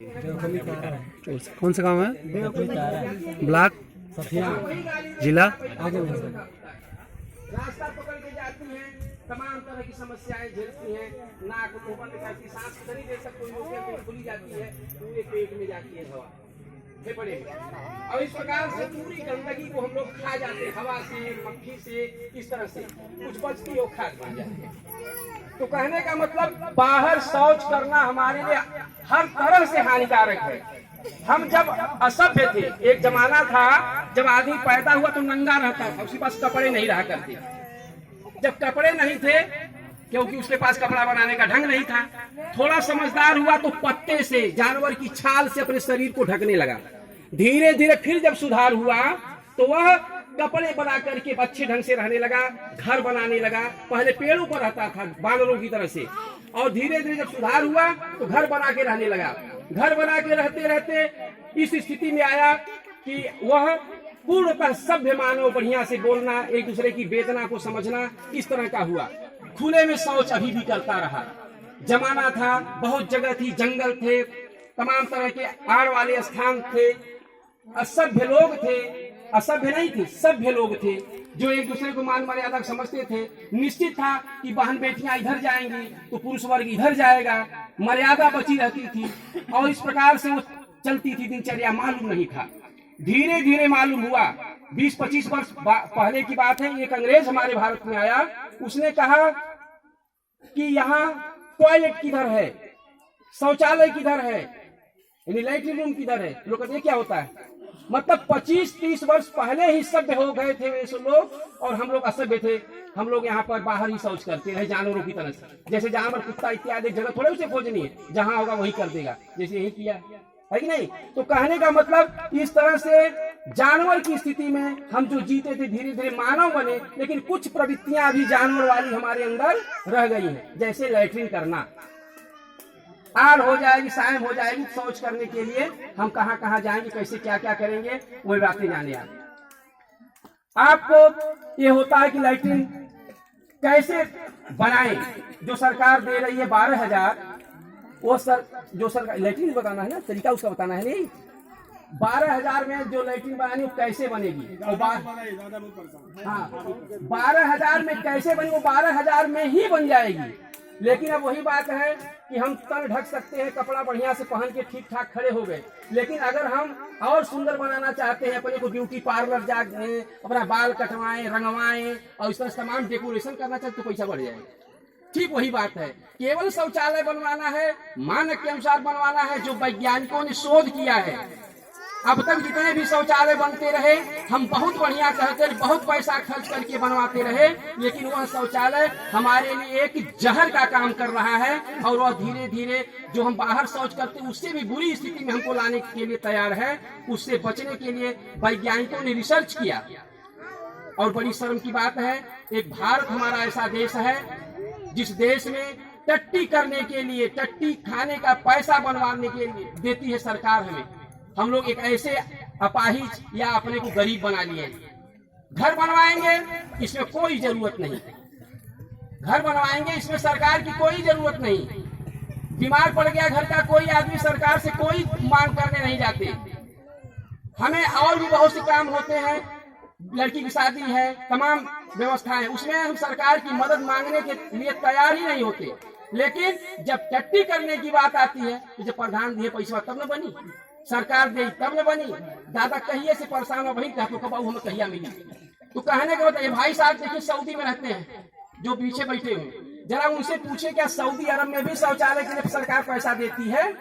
कौन सा गांव है? ब्लॉक जिला। रास्ता पकड़ के जाती हैं, तमाम तरह की समस्याएं झेलती हैं, नाक मुंह बंद करती, सांस नहीं ले सकती, पेट खुली जाती है, पूरे पेट में जाती है हवा फेफड़े में। और इस प्रकार से पूरी गंदगी को हम लोग खा जाते हैं, हवा से, मक्खी से, इस तरह से कुछ बचती है वो खाद बन जाती है। तो कहने का मतलब बाहर शौच करना हमारे लिए हर तरह से हानिकारक है। हम जब असभ्य थे, एक जमाना था जब आदमी पैदा हुआ तो नंगा रहता था, उसके पास कपड़े नहीं रहा करते। जब कपड़े नहीं थे क्योंकि उसके पास कपड़ा बनाने का ढंग नहीं था, थोड़ा समझदार हुआ तो पत्ते से, जानवर की छाल से अपने शरीर को ढकने लगा। धीरे धीरे फिर जब सुधार हुआ तो वह कपड़े बना करके अच्छे ढंग से रहने लगा, घर बनाने लगा। पहले पेड़ों पर रहता था बानरों की तरह से, और धीरे धीरे जब सुधार हुआ तो घर बना के रहने लगा। घर बना के रहते रहते इस स्थिति में आया कि वह पूर्णतः सभ्य मानव, बढ़िया से बोलना, एक दूसरे की वेदना को समझना, इस तरह का हुआ। खुले में शौच अभी भी करता रहा। जमाना था, बहुत जगह थी, जंगल थे, तमाम तरह के आड़ वाले स्थान थे, असभ्य लोग थे, असभ्य नहीं थे, सभ्य लोग थे जो एक दूसरे को मान मर्यादा समझते थे। निश्चित था कि बहन बेटियां इधर जाएंगी तो पुरुष वर्ग इधर जाएगा, मर्यादा बची रहती थी और इस प्रकार से वो चलती थी दिनचर्या। मालूम नहीं था, धीरे धीरे मालूम हुआ। 20-25 वर्ष पहले की बात है, एक अंग्रेज हमारे भारत में आया। उसने कहा कि यहाँ टॉयलेट किधर है, शौचालय किधर है, यानी लैट्रिन रूम किधर है। लोग कहते क्या होता है, मतलब 25-30 वर्ष पहले ही सभ्य हो गए थे वे सब लोग और हम लोग असभ्य थे। हम लोग यहाँ पर बाहर ही शौच करते रहे जानवरों की तरह से। जैसे जानवर कुत्ता इत्यादि जगह थोड़े उसे खोजनी है, जहाँ होगा वही कर देगा, जैसे यही किया है कि नहीं। तो कहने का मतलब इस तरह से जानवर की स्थिति में हम जो जीते थे, धीरे धीरे मानव बने, लेकिन कुछ प्रवृत्तियां अभी जानवर वाली हमारे अंदर रह गई हैं। जैसे लैट्रिन करना, आड़ हो जाएगी, सायं हो जाएगी, शौच करने के लिए हम कहाँ कहाँ जाएंगे, कैसे क्या क्या करेंगे, वही बातें जाने आपको ये होता है कि लैट्रिन कैसे बनाएं। जो सरकार दे रही है 12,000, वो जो सरकार लैट्रिन बताना है ना, तरीका उसका बताना है। नहीं, 12,000 में जो लैट्रिन बनानी वो कैसे बनेगी, वो 12,000 में कैसे बनेगी, वो 12,000 में ही बन जाएगी। लेकिन अब वही बात है कि हम तन ढक सकते हैं, कपड़ा बढ़िया से पहन के ठीक ठाक खड़े हो गए। लेकिन अगर हम और सुंदर बनाना चाहते हैं, अपने को ब्यूटी पार्लर जाए, अपना बाल कटवाएं, रंगवाएं और इस तरह तमाम डेकोरेशन करना चाहते तो पैसा बढ़ जाएगा। ठीक वही बात है, केवल शौचालय बनवाना है, मानक के अनुसार बनवाना है, जो वैज्ञानिकों ने शोध किया है। अब तक जितने भी शौचालय बनते रहे, हम बहुत बढ़िया कहते, बहुत पैसा खर्च करके बनवाते रहे, लेकिन वह शौचालय हमारे लिए एक जहर का काम कर रहा है। और वह धीरे धीरे जो हम बाहर शौच करते हैं उससे भी बुरी स्थिति में हमको लाने के लिए तैयार है। उससे बचने के लिए वैज्ञानिकों ने रिसर्च किया। और बड़ी शर्म की बात है, एक भारत हमारा ऐसा देश है जिस देश में टट्टी करने के लिए, टट्टी खाने का पैसा बनवाने के लिए देती है सरकार हमें। हम लोग एक ऐसे अपाहिज या अपने को गरीब बना लिए। घर बनवाएंगे, इसमें कोई जरूरत नहीं, घर बनवाएंगे इसमें सरकार की कोई जरूरत नहीं। बीमार पड़ गया घर का कोई आदमी, सरकार से कोई मांग करने नहीं जाते। हमें और भी बहुत से काम होते हैं, लड़की की शादी है, तमाम व्यवस्थाएं, उसमें हम सरकार की मदद मांगने के लिए तैयार ही नहीं होते। लेकिन जब टट्टी करने की बात आती है तो जब प्रधान दिए पैसा तब न बनी, सरकार दे तब न बनी। दादा कहिए से परेशान हो, वही कहते कब हमें कहिया मिली। तो कहने का मतलब भाई साहब देखिए सऊदी में रहते हैं जो पीछे बैठे हुए, जरा उनसे पूछे क्या सऊदी अरब में भी शौचालय के लिए सरकार पैसा देती है?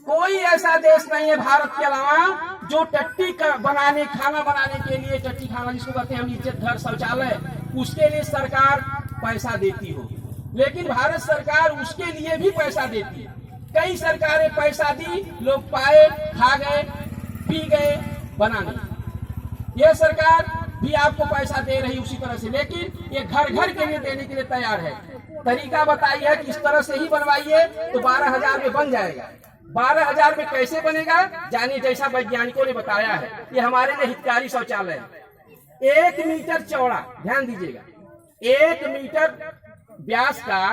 कोई ऐसा देश नहीं है भारत के अलावा जो टट्टी बनाने, खाना बनाने के लिए, टट्टी खाना जिसको कहते हैं हम, इज्जत घर शौचालय, उसके लिए सरकार पैसा देती हो। लेकिन भारत सरकार उसके लिए भी पैसा देती है। कई सरकारें पैसा दी, लोग पाए, खा गए, पी गए, बना नहीं। यह सरकार भी आपको पैसा दे रही उसी तरह से, लेकिन ये घर घर के लिए देने के लिए तैयार है। तरीका बताइए कि इस तरह से ही बनवाइए तो 12,000 में बन जाएगा। 12,000 में कैसे बनेगा जानिए, जैसा वैज्ञानिकों ने बताया है। ये हमारे लिए हितकारी शौचालय है, 1 मीटर चौड़ा, ध्यान दीजिएगा, 1 मीटर व्यास का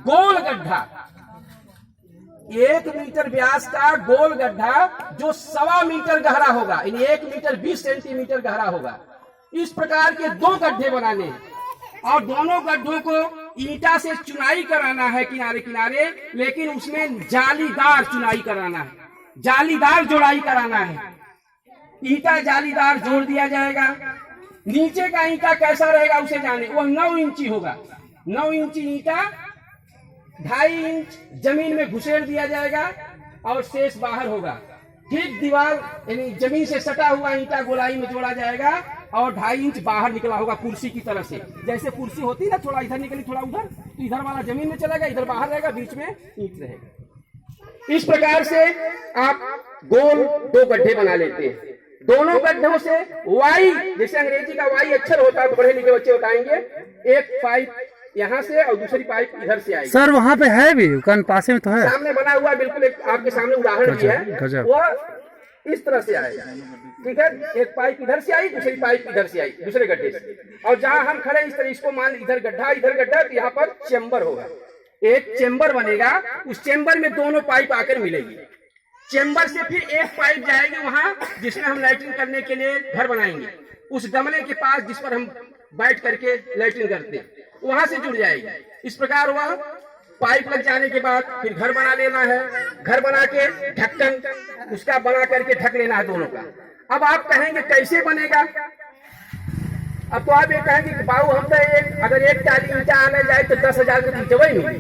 गोल गड्ढा, 1 मीटर व्यास का गोल गड्ढा जो 1.25 मीटर गहरा होगा, यानी 1 मीटर 20 सेंटीमीटर गहरा होगा। इस प्रकार के 2 गड्ढे बनाने हैं और दोनों गड्ढों को ईंटा से चुनाई कराना है किनारे किनारे, लेकिन उसमें जालीदार चुनाई कराना है, जालीदार जोड़ाई कराना है। ईंटा जालीदार जोड़ दिया जाएगा। नीचे का ईंटा कैसा रहेगा उसे जाने, वह 9 इंची होगा। 9 इंची ईंटा 2.5 इंच जमीन में घुसेड़ दिया जाएगा और शेष बाहर होगा। ठीक दीवार यानी जमीन से सटा हुआ ईंटा गोलाई में जोड़ा जाएगा और 2.5 इंच बाहर निकला होगा कुर्सी की तरह से। जैसे कुर्सी होती है ना, थोड़ा इधर निकली थोड़ा उधर, तो इधर वाला जमीन में चला गया, इधर बाहर रहेगा, बीच में ईंट रहेगा। इस प्रकार से आप गोल 2 गड्ढे बना लेते हैं। दोनों गड्ढों से वाई, जैसे अंग्रेजी का वाई अक्षर होता है तो पढ़े लिखे बच्चे बताएंगे, एक पाइप यहाँ से और दूसरी पाइप इधर से आएगी। सर वहाँ पे है भी, कान पास में तो है, सामने बना हुआ बिल्कुल एक आपके सामने उदाहरण भी है। वह इस तरह से आएगा, ठीक है। एक पाइप इधर से आई, दूसरी पाइप इधर से आई दूसरे गड्ढे से। और जहाँ हम खड़े इस तरह, इसको मान इधर गड्ढा तो यहाँ पर चेम्बर होगा, एक चेम्बर बनेगा। उस चेम्बर में दोनों पाइप आकर मिलेगी। चेम्बर से फिर एक पाइप जाएगी वहां जिसमें हम लैट्रिन करने के लिए घर बनाएंगे। उस गमले के पास जिस पर हम बैठ करके लैट्रिन करते हैं, वहां से जुड़ जाएगी। इस प्रकार वह पाइप लग जाने के बाद फिर घर बना लेना है। घर बना के ढक्कन उसका बना करके ढक लेना है दोनों का। अब आप कहेंगे कैसे बनेगा? अब तो आप ये कहेंगे कि बाबू हम तो अगर एक टाली ईंटा आने जाए तो 10,000 की ईंटा वही मिली,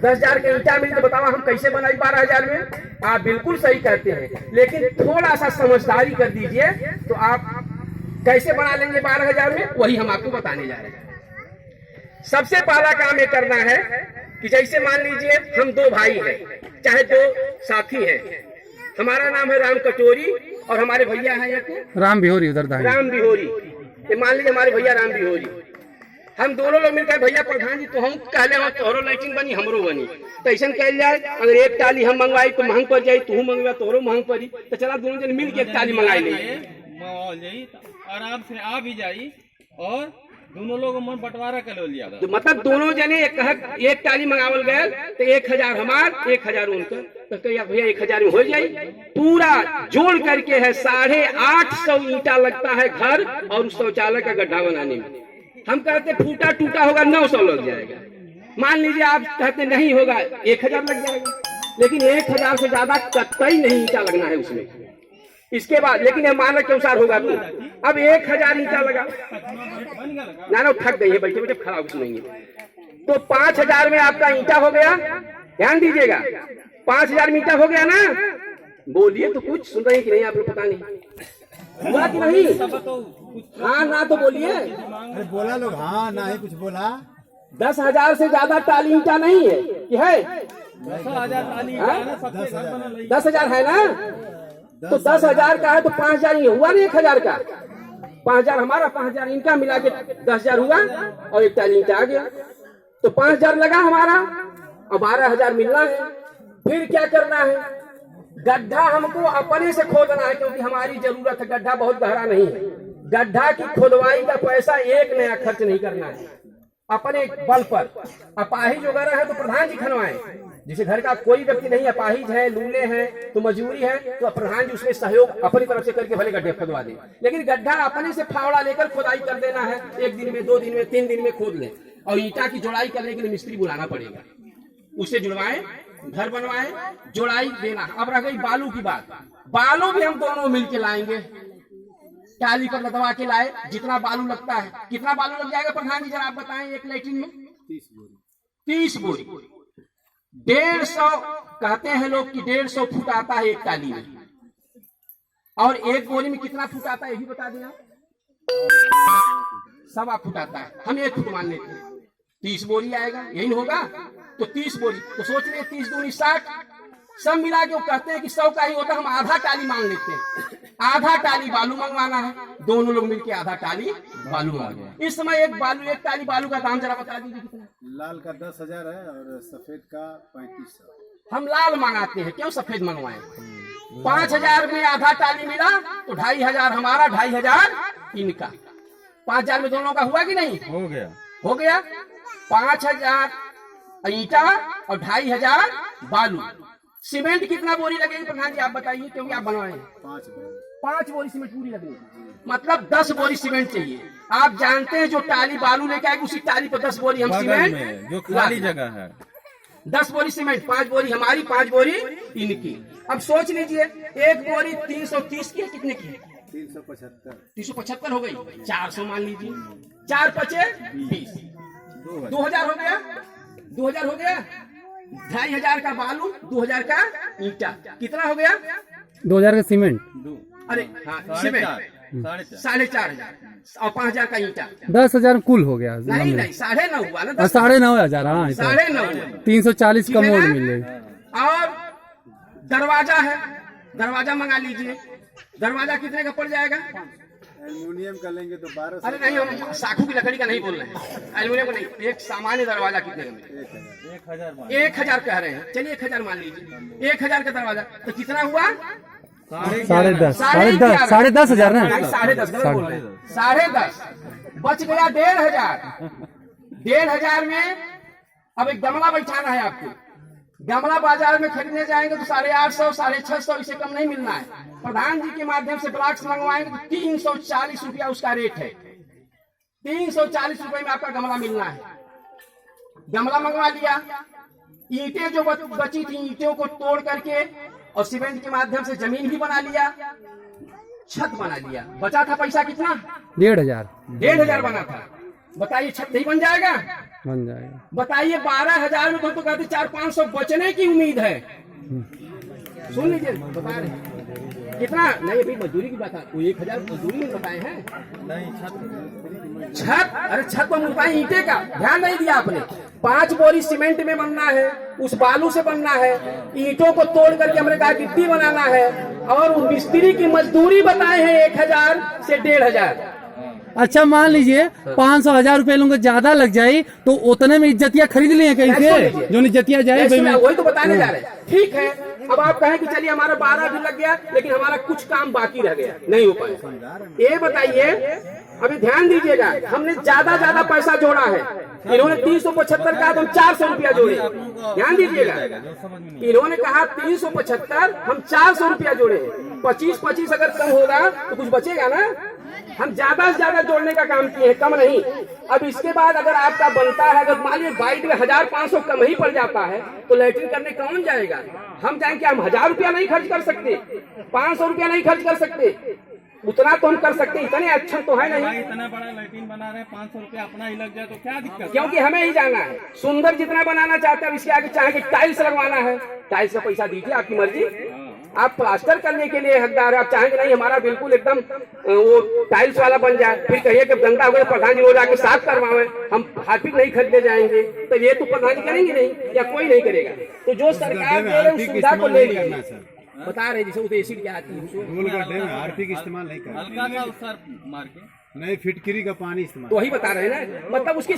10,000 के ईंटा मिली तो बताओ हम कैसे बनाई 12,000 में? आप बिल्कुल सही कहते हैं, लेकिन थोड़ा सा समझदारी कर दीजिए तो आप कैसे बना लेंगे 12,000 में, वही हम आपको बताने जा रहे हैं। सबसे पहला काम ये करना है कि जैसे मान लीजिए हम 2 भाई हैं, चाहे 2 साथी हैं। हमारा नाम है राम कटोरी और हमारे भैया हैं एक राम बिहोरी, उधर राम बिहोरी। मान लीजिए हमारे भैया राम बिहोरी, हम दोनों लोग मिलकर भैया प्रधान जी तो हम कहले हम तोहरो लैट्रिन बनी हमरो बनी, तो ऐसा कह जाए अगर एक टाली हम मंगवाई तो महंग पड़ जाये, तू मंगवा तोहरो महंग पड़ी, तो चला दोनों जन मिल के एक टाली मंगाई ले, आराम से आ भी जाई और दोनों लोग मन बंटवारा कर लिया। तो मतलब दोनों जने एक टाली मंगावल गए तो 1,000 हमार 1,000 उनका, तो भैया 1,000 में हो जाये। पूरा जोड़ करके है 850 ईंटा लगता है घर और उस शौचालय का गड्ढा बनाने में। हम कहते फूटा टूटा होगा 900 लग जाएगा। मान लीजिए आप कहते नहीं होगा 1,000 लग जाएगा, लेकिन 1,000 से ज्यादा कतई नहीं ईंटा लगना है उसमें। इसके बाद लेकिन ये मानक के अनुसार होगा। तो अब 1,000 ईंटा लगा ना थक गई है, बैठे बैठे खराब सुनेंगे। तो 5,000 में आपका ईंटा हो गया। ध्यान दीजिएगा, 5,000 ईंटा हो गया ना। बोलिए तो कुछ सुन रहे हैं कि नहीं, आपको पता नहीं हुआ कि नहीं? हाँ ना तो बोलिए। अरे बोला लोग हाँ ना ही कुछ बोला। 10,000 से ज्यादा टाली ईंटा नहीं है कि है? 10,000 है ना? तो 10,000 का है तो 5,000 ये हुआ ना 1,000 का। 5,000 हमारा, 5,000 इनका मिला के 10,000 हुआ और एक टाली ईंटा आ गया। तो 5,000 लगा हमारा और 12,000 मिलना है। फिर क्या करना है? गड्ढा हमको अपने से खोदना है, क्योंकि हमारी जरूरत है। गड्ढा बहुत गहरा नहीं है। गड्ढा की खोदवाई का पैसा एक नया खर्च नहीं करना है, अपने बल पर। अपाहिज वगैरह है तो प्रधान जी खनवाए। जिसे घर का कोई व्यक्ति नहीं अपाहिज है, लूले हैं, तो मजबूरी है तो प्रधान जी उसमें सहयोग अपनी तरफ से करके भले गड्ढे खोदवा दे। लेकिन गड्ढा अपने से फावड़ा लेकर खोदाई कर देना है। 1 दिन में, 2 दिन में, 3 दिन में खोद ले। और ईंटा की जोड़ाई करने के लिए मिस्त्री बुलाना पड़ेगा, उससे जुड़वाए, घर बनवाए, जोड़ाई देना। अब रह गई बालू की बात। बालू भी हम दोनों मिलके लाएंगे, टाली पर लदवा के लाए। जितना बालू लगता है, कितना बालू लग जाएगा प्रधान जी जरा आप बताएं एक लैट्रिन में? 30 बोरी। 150 कहते हैं लोग कि 150 फुट आता है एक टाली में। और एक बोरी में कितना फुट आता है ये भी बता देना? 1.25 फुट आता है। हम 1 फुट मान लेते हैं, 30 बोरी आएगा, यही होगा। तो 30 बोरी, तो सोच रहे 30 दूनी 60, सब मिला के वो कहते हैं कि 100 का ही होता। हम आधा टाली मांग लेते हैं, आधा टाली बालू मंगवाना है। दोनों लोग मिलके आधा टाली बालू मांगे। इस समय एक टाली बालू का दाम जरा बता दीजिए कितना? लाल का 10,000 है और सफेद का 3500। हम लाल मंगाते हैं, क्यों सफेद मंगवाए? 5,000 में आधा टाली मिला तो 2,500 हमारा, 2,500 इनका। 5,000 में दोनों का हुआ कि नहीं? हो गया, हो गया। 5,000 ईंटा और 2,500 बालू। सीमेंट कितना बोरी लगेगी प्रधान जी आप बताइए, क्योंकि आप बनवाए हैं। 5 बोरी। 5 बोरी सीमेंट पूरी लगेगी, मतलब 10 बोरी सीमेंट चाहिए। आप जानते हैं जो टाली बालू लेके आएगी उसी टाली पर 10 बोरी हम बगल सीमेंट में जो खाली जगह है 10 बोरी सीमेंट, 5 बोरी हमारी, 5 बोरी इनकी। अब सोच लीजिए एक बोरी 330 की है, कितने की? 375। 375 हो गई, 400 मान लीजिए, 4 पचे 20, 2000 हो गया, 2000 हो गया, 2500 का बालू, 2000 का ईंटा, कितना हो गया? 2000 का सीमेंट, अरे हाँ सीमेंट 4,500 और 5000 का ईंटा, 10,000 कुल हो गया। नहीं नहीं 9.5 हुआ ना, 9,500 हाँ 9.5 340 का मोड़ मिल जाएगी। और दरवाजा है, दरवाजा मंगा लीजिए, दरवाजा कितने का पड़ जाएगा? एल्युमिनियम का लेंगे तो 1200। अरे नहीं हम साखू की लकड़ी का नहीं बोल रहे हैं, एल्युमिनियम का नहीं, एक सामान्य दरवाजा कितने का मिलेगा? 1,000 कह रहे हैं, चलिए 1,000 मान लीजिए, 1,000 का दरवाजा तो कितना हुआ? 10,500 10,500 ना, 10.5 गलत बोल रहे हैं, 10.5 बच गया 1,500। 1,500 में अब एक गमला बैठाना है आपको, गमला बाजार में खरीदने जाएंगे तो 850 650, इससे कम नहीं मिलना है। प्रधान जी के माध्यम से ब्लॉक से मंगवाएंगे तो 340 रुपया उसका रेट है, 340 रुपए में आपका गमला मिलना है। गमला मंगवा लिया, ईंटें जो बची थी ईंटों को तोड़ करके और सीमेंट के माध्यम से जमीन भी बना लिया, छत बना लिया, बचा था पैसा कितना? 1,500 बना था। बताइए छत नहीं बन जाएगा? बन जाएगा। बताइए 12,000 में तो कहते 400-500 बचने की उम्मीद है। सुन लीजिए बता रहे हैं कितना, नहीं अभी मजदूरी की बात है, वो 1,000 मजदूरी में बताए हैं। छत, अरे छत को बताए ईंटे का, ध्यान नहीं दिया आपने। 5 बोरी सीमेंट में बनना है, उस बालू से बनना है, ईंटों को तोड़ करके हमने कहा गिट्टी बनाना है, और उस मिस्त्री की मजदूरी बताए हैं 1,000 से 1,500। अच्छा मान लीजिए 500-1000 रुपए लोगों को ज्यादा लग जाये तो उतने में इज्जतिया खरीद लिए कहीं से, जो इज्जतिया जाए वही तो बताने जा रहे हैं। ठीक है, अब आप कहें कि चलिए हमारा 12 भी लग गया लेकिन हमारा कुछ काम बाकी रह गया, नहीं हो पाया। ये बताइए, अभी ध्यान दीजिएगा, हमने ज्यादा पैसा जोड़ा है, इन्होंने 375 कहा तो हम 400 रुपया जोड़े, ध्यान दीजिएगा। इन्होंने कहा 375, हम 400 रुपया जोड़े, 25 अगर कम होगा तो कुछ बचेगा ना। हम ज्यादा से ज्यादा जोड़ने का काम किए हैं, कम नहीं। अब इसके बाद अगर आपका बनता है, अगर मान लीजिए बाइट में 1,500 कम ही पड़ जाता है तो लैट्रिन करने कौन जाएगा? हम जाएंगे, हम 1,000 रुपया नहीं खर्च कर सकते, 500 रुपया नहीं खर्च कर सकते, उतना तो हम कर सकते हैं, इतने अच्छे तो है नहीं। इतना बड़ा लैट्रिन बना रहे हैं, 500 रुपया अपना ही लग जाए तो क्या दिक्कत? क्योंकि हमें ही जाना है, सुंदर जितना बनाना चाहते हैं, इसके आगे चाहे टाइल्स लगवाना है, टाइल्स का पैसा दीजिए, आपकी मर्जी। आप प्लास्टर करने के लिए हकदार है, आप चाहेंगे नहीं हमारा बिल्कुल एकदम वो टाइल्स वाला बन जाए, फिर कहिए कि गंदा हो गया प्रधान जी रोज आके साफ करवाए, हम हार्पिक नहीं खरीदने जाएंगे, तो ये तो प्रधान जी करेंगे नहीं या कोई नहीं करेगा। तो जो सरकार दे रहे उस सुविधा को ले लीजिए। बता रहे जैसे एसिड क्या आती है, हार्पिक इस्तेमाल नहीं करना, हल्का सा मार के नहीं फिटकरी का पानी इस्तेमाल, तो वही बता रहे हैं ना, मतलब उसकी